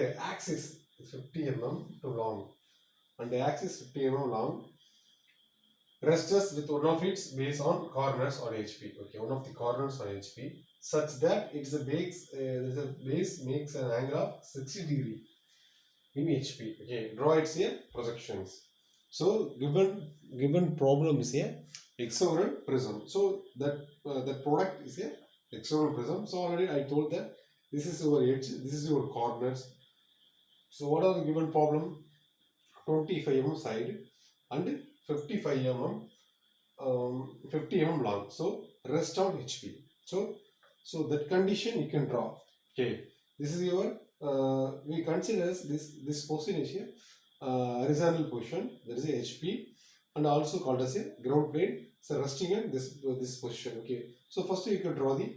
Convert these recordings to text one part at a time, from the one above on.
The axis is 50 mm to long, and the axis 50 mm long rests with one of its base on corners on HP. Okay, one of the corners on HP, such that its a base makes an angle of 60 degree in HP. Okay, draw its projections. So given problem is a hexagonal prism. So that product is a hexagonal prism. So already I told that this is your edge, this is your corners. So what are the given problem? 25 mm side and 55 mm 50 mm long. So rest on HP. So that condition you can draw. Okay, this is your we consider this position is a horizontal position. That is a HP, and also called as a ground plane. So resting in this position. Okay, so first you can draw the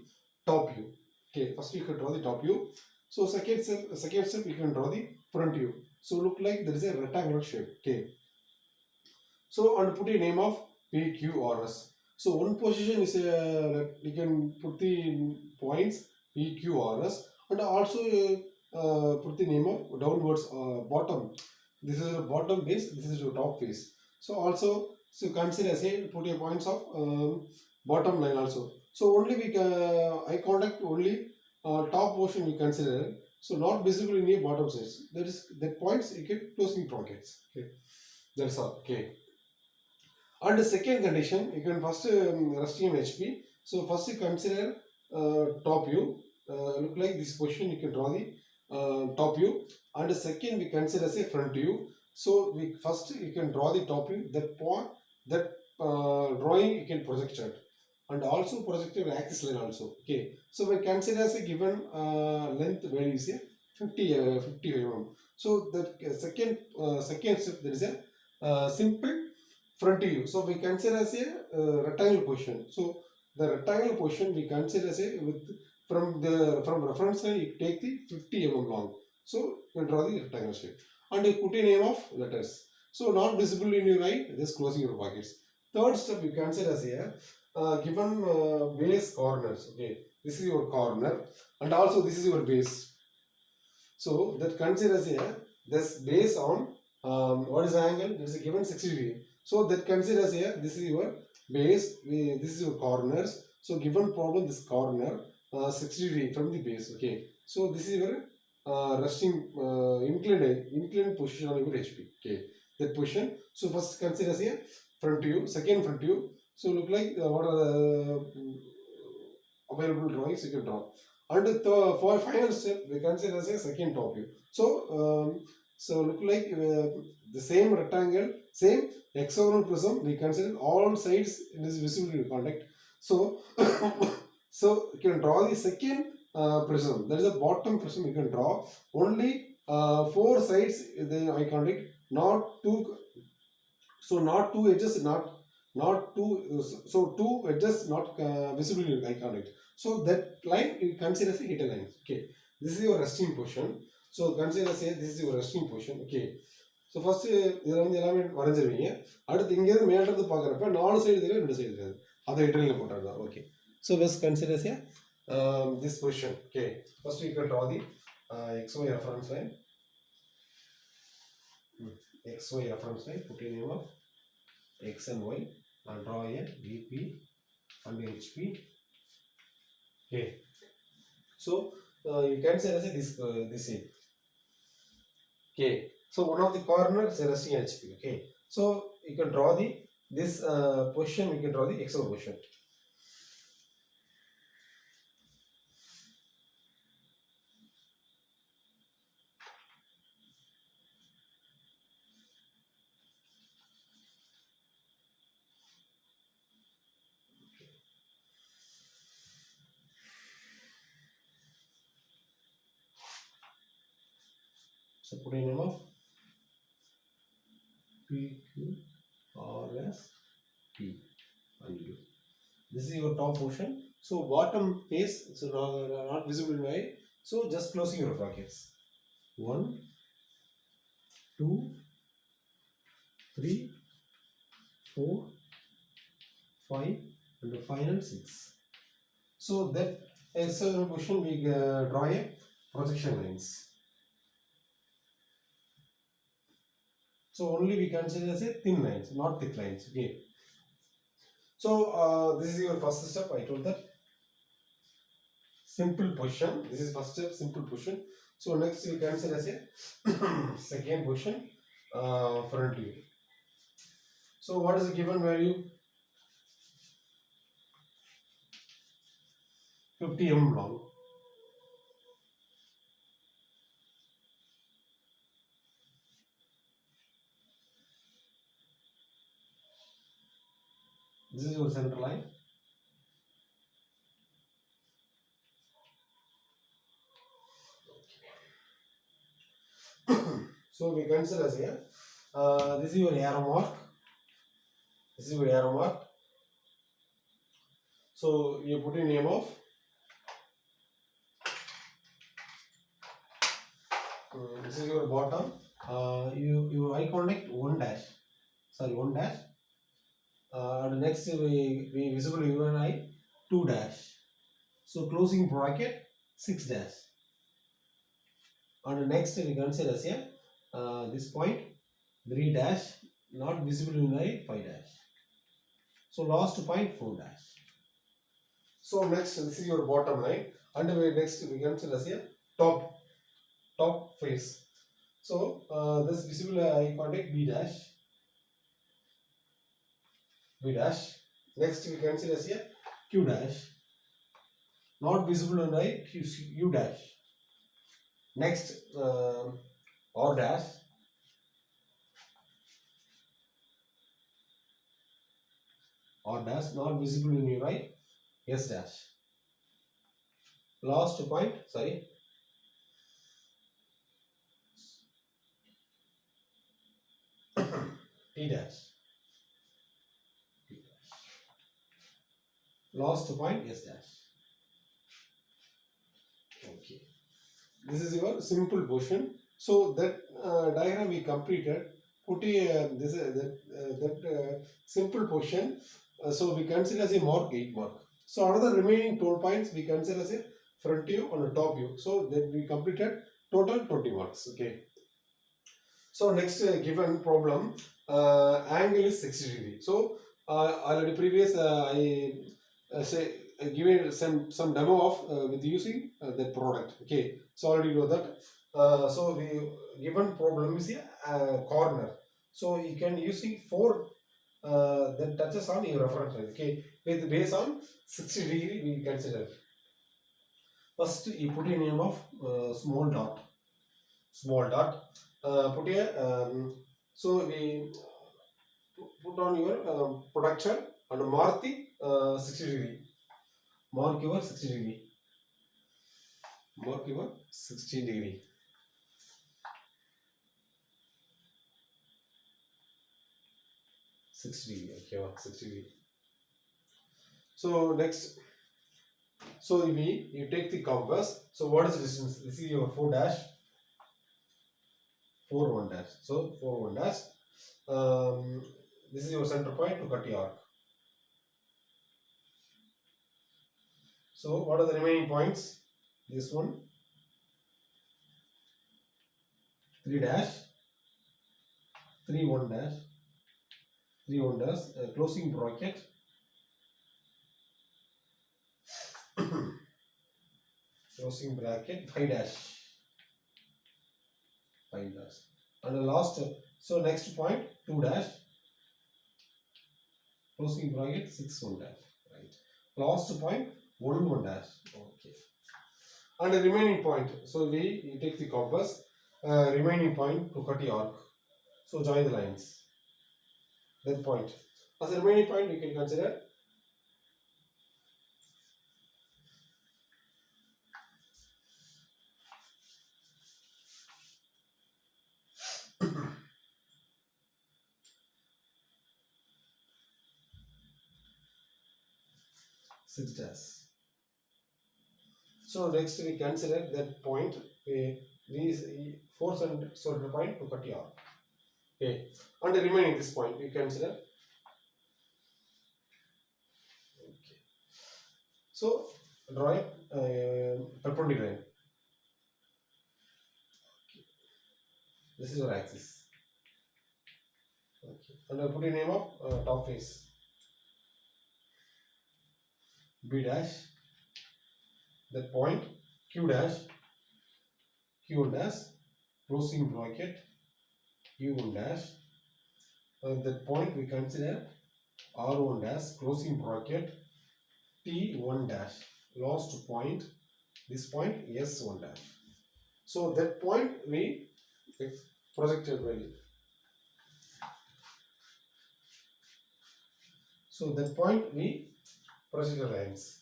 top view. Okay, first you can draw the top view. So second step you can draw the front view. So look like there is a rectangular shape. Okay, so and put a name of PQRS. So one position is you can put the points PQRS, and also put the name of downwards bottom. This is a bottom face, this is your top face. So also so consider say put a points of bottom line also. So only we eye contact only top portion we consider. So not visible in the bottom sides. That is that points you get closing brackets. Okay, that's all. Okay. And the second condition, you can first resting in HP. So first you consider top view. Look like this position. You can draw the top view. And the second we consider as a front view. So we first you can draw the top view. That point, that drawing you can project it, and also project your axis line also. Okay. So we consider as a given length value is a 50 mm. So that second step there is a simple front view. So we consider as a rectangle position. So the rectangle position we consider as a with from reference line you take the 50 mm long. So you draw the rectangle shape and you put a name of letters. So not visible in your eye, just closing your brackets. Third step you consider as a given base corners. Okay, this is your corner and also this is your base. So that considers a this base on what is the angle? There is a given 60 degree. So that considers here this is your base, this is your corners. So given problem this corner 60 degree from the base. Okay. So this is your resting inclined position on your HP. Okay. That position. So first considers here front view, second front view. So look like what are the available drawings you can draw. And for final step, we consider as a second top view. So look like the same rectangle, same hexagonal prism. We consider all sides in this visibility contact. So, so you can draw the second prism. That is the bottom prism. You can draw only four sides in the eye contact, not two. So not two edges, not two. So two edges not visible in eye contact. So that line you consider as a hidden line. Okay, this is your resting position. So consider say this is your resting position. Okay. So first இதில் வந்து எல்லாமே வரைஞ்சிருவீங்க. அடுத்து இங்கேருந்து மேலிருந்து பார்க்குறப்ப நாலு side தெரியும், ரெண்டு சைடு தெரியாது. அதை ஹிடனில் போட்டால் தான். Okay. So let's consider say this position. Okay. First you can draw the XY reference line. XY reference line. Put in name of X and Y and draw a VP and HP. Okay. So you can say as this shape. Okay. So one of the corners is resting HP. Okay. So you can draw the this position. You can draw the XY position. So put in name of PQRS P and U. This is your top portion. So bottom face so not visible in eye. So just closing your brackets. 1, 2, 3, 4, 5 and the final 6. So that hexagonal position we draw a projection lines. So only we consider as a thin lines, not thick lines. Okay. So this is your first step. I told that simple position. This is first step, simple position. So next we consider as a second position, front view. So what is the given value? 50 mm long. This is your center line. So we consider as here. This is your arrow mark. This is your arrow mark. So you put in name of this is your bottom. Your eye contact 1 dash. Sorry, 1 dash. And next we visible your eye 2 dash. So closing bracket 6 dash. And next we consider as here this point 3 dash, not visible in eye 5 dash. So last point 4 dash. So next this is your bottom line, and next we consider as here top face. So this visible eye contact B dash. Next we consider as here Q dash, not visible in eye U dash. Next R dash. R dash, not visible in your eye S dash. Last point, sorry, T dash. Last point S dash. Okay. This is your simple portion. So that diagram we completed. Put that simple portion. So we consider as a mark 8 mark. So another remaining 12 points we consider as a front view and a top view. So that we completed total 20 marks. Okay. So next given problem, angle is 60 degree. So already previous I say given some demo of with using that product. Okay, so already you know that. So the given problem is a corner. So you can using four that touches on your reference line. Okay, with based on 60 degree we consider. First you put a name of small dot. Put here. So we put on your production and mark the 60 degree. Mark your 60 degree. Mark your 60 degree. Okay, 60 degree. So next, so you take the compass. So what is the distance? This is your 4 dash. 4 1 dash. So 4 1 dash. This is your center point to cut the arc. So what are the remaining points? This one 3 dash, 3 1 dash, 3 1 dash, closing bracket, closing bracket 5 dash, 5 dash, and the last. So next point 2 dash, closing bracket 6 1 dash, right? Last point 1 1 dash. Okay. And the remaining point. So you take the compass, remaining point to cut the arc. So join the lines. That point. As a remaining point, we can consider six dash. So next we consider that point. These four center point to cut the arc. Okay. And the remaining this point we consider. Okay. So draw a perpendicular line. Okay. This is your axis. And I'll put a name of top face. B dash, that point, Q dash, Q1 dash, closing bracket, Q1 dash. That point we consider R1 dash, closing bracket, T1 dash, last point, this point S1 dash. So that point we projected value. So that point we projected lines.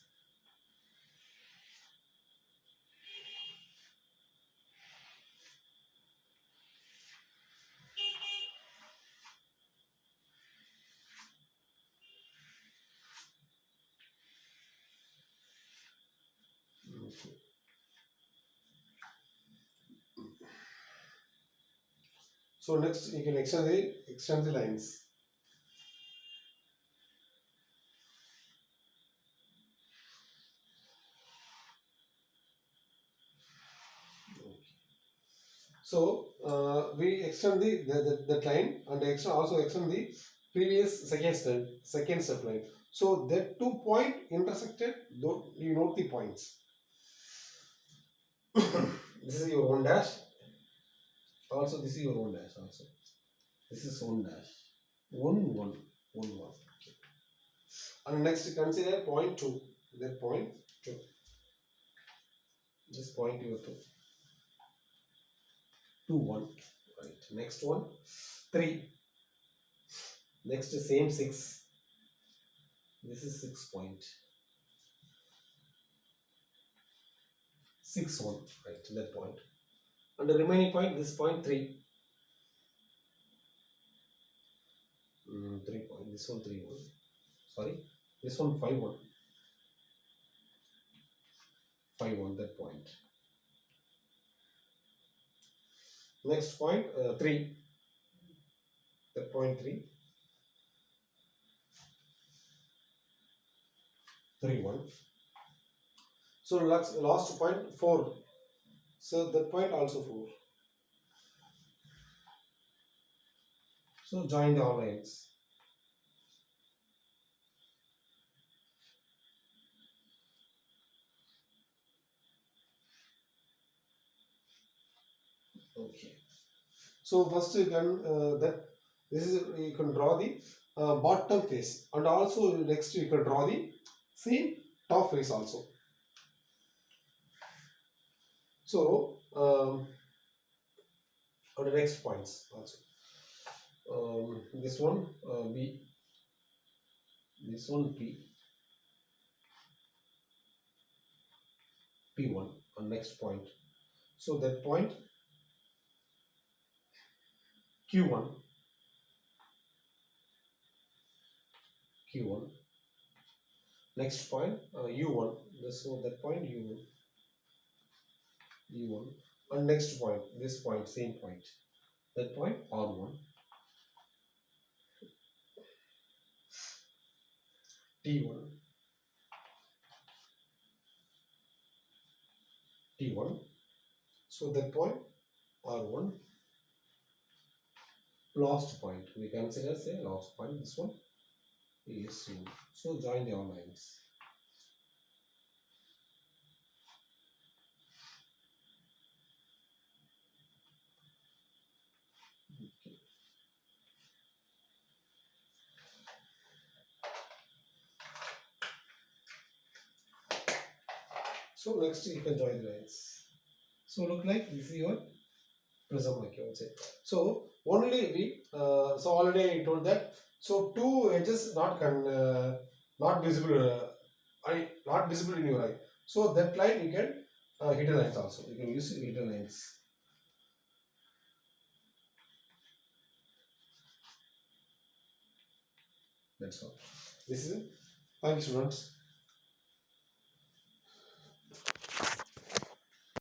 So next you can extend the lines. So we extend the line and also extend the previous second step line. So that 2 point intersected, you note the points. This is your 1 dash. Also this is your 1 dash also. This is 1 dash. 1 1 1 1. Okay. And next consider point 2. That point 2. This point you have to 2 1. Right. Next one 3. Next same 6. This is 6 point. 6 1. Right. That point. And the remaining point, this point 3. 3 point. This one 3 1. Sorry. This one 5 1. 5 1. That point. Next point 3. That point 3. 3 1. So last point 4. So that point also 4. So join the all lines. Okay. So first you can you can draw the bottom face, and also next you can draw the same top face also. So on the next points also. This one B, this one P1 on next point. So that point Q1, next point U1, that point U1, and next point, this point, same point, that point R1, T1, so that point R1, last point, we consider say last point, this one is U. So join the all lines. Okay. So next you can join the lines. So look like this is your prism, like I would say. So only we so already I told that. So two edges not visible. Not visible in your eye. So that line you can hidden lines also. You can use hidden lines. That's all. This is. Thank you, students.